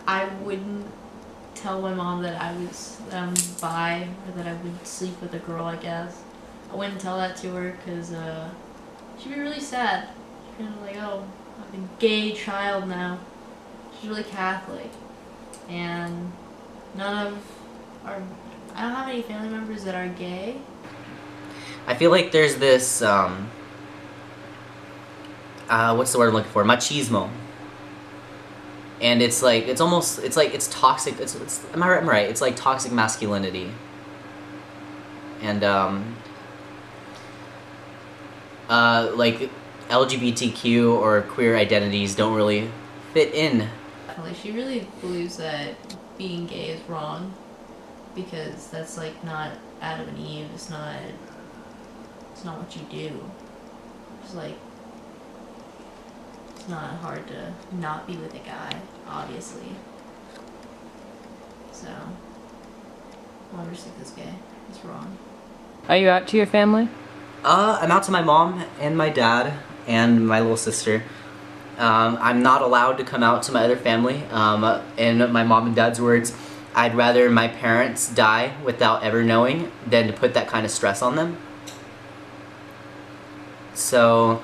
I wouldn't tell my mom that I was bi or that I would sleep with a girl, I guess. I wouldn't tell that to her because she'd be really sad. She'd be like, oh, I'm a gay child now. She's really Catholic. And none of our... I don't have any family members that are gay. I feel like there's this, what's the word I'm looking for? Machismo. And it's like, it's toxic, am I right? It's like toxic masculinity. And, like, LGBTQ or queer identities don't really fit in. Definitely, she really believes that being gay is wrong because that's like not Adam and Eve. It's not what you do. It's like it's not hard to not be with a guy, obviously. So, whoever sick is gay. It's wrong. Are you out to your family? I'm out to my mom and my dad and my little sister. I'm not allowed to come out to my other family. In my mom and dad's words, I'd rather my parents die without ever knowing than to put that kind of stress on them. So,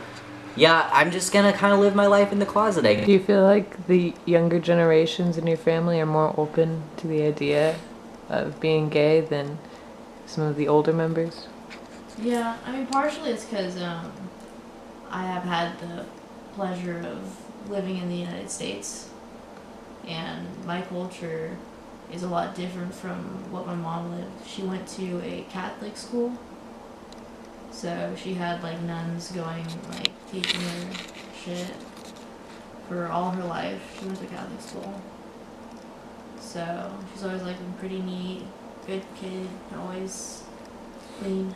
yeah, I'm just gonna kind of live my life in the closet, I guess. Do you feel like the younger generations in your family are more open to the idea of being gay than some of the older members? Yeah, I mean, partially it's because I have had the pleasure of living in the United States, and my culture is a lot different from what my mom lived. She went to a Catholic school, so she had like nuns going, like, teaching her shit for all her life. She went to Catholic school, so she's always like been pretty neat, good kid, always clean.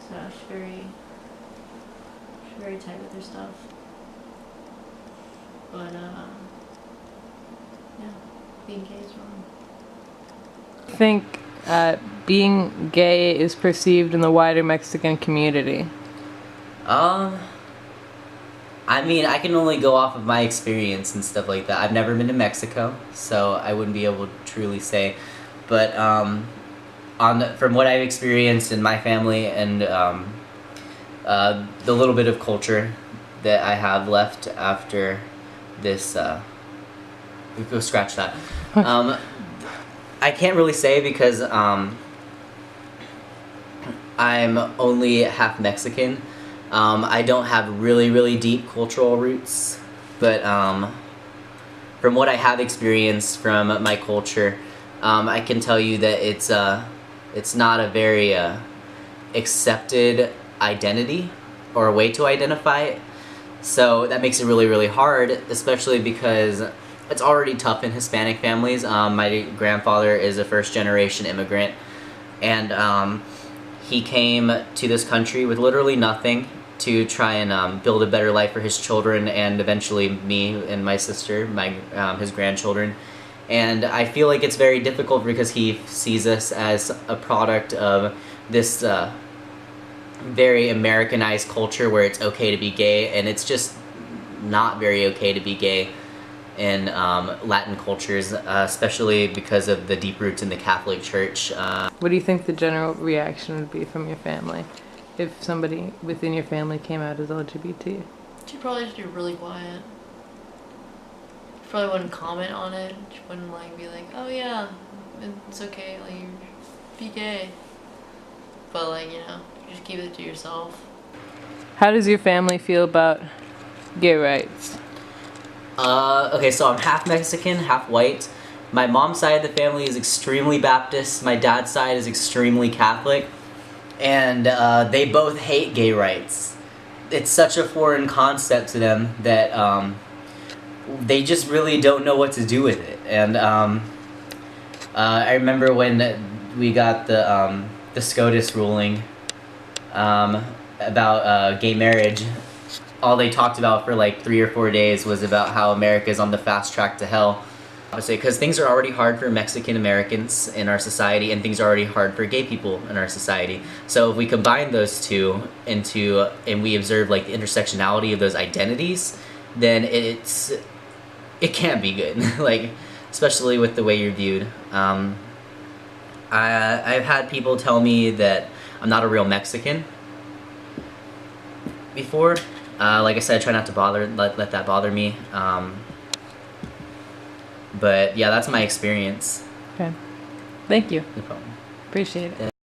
So she's very tight with her stuff. But yeah, being gay is wrong. I think being gay is perceived in the wider Mexican community. I mean, I can only go off of my experience and stuff like that. I've never been to Mexico, so I wouldn't be able to truly say. But from what I've experienced in my family and the little bit of culture that I have left after this, we go scratch that. I can't really say because I'm only half Mexican. I don't have really deep cultural roots, but from what I have experienced from my culture, I can tell you that it's not a very accepted identity or a way to identify it. So that makes it really hard, especially because it's already tough in Hispanic families. My grandfather is a first-generation immigrant, and he came to this country with literally nothing to try and build a better life for his children and eventually me and my sister, his grandchildren. And I feel like it's very difficult because he sees us as a product of this very Americanized culture where it's okay to be gay, and it's just not very okay to be gay in Latin cultures, especially because of the deep roots in the Catholic Church. What do you think the general reaction would be from your family if somebody within your family came out as LGBT? She'd probably just be really quiet. She probably wouldn't comment on it. She wouldn't like be like, oh yeah, it's okay, like, you be gay. But like, you know, just keep it to yourself. How does your family feel about gay rights? Okay, so I'm half Mexican, half white. My mom's side of the family is extremely Baptist. My dad's side is extremely Catholic. And they both hate gay rights. It's such a foreign concept to them that they just really don't know what to do with it. And I remember when we got the SCOTUS ruling about gay marriage, all they talked about for like 3 or 4 days was about how America is on the fast track to hell. Because things are already hard for Mexican Americans in our society, and things are already hard for gay people in our society. So if we combine those two and we observe like the intersectionality of those identities, then it can be good, like especially with the way you're viewed. I've had people tell me that I'm not a real Mexican before. Like I said, I try not to let that bother me. But yeah, that's my experience. Okay. Thank you. No problem. Appreciate it.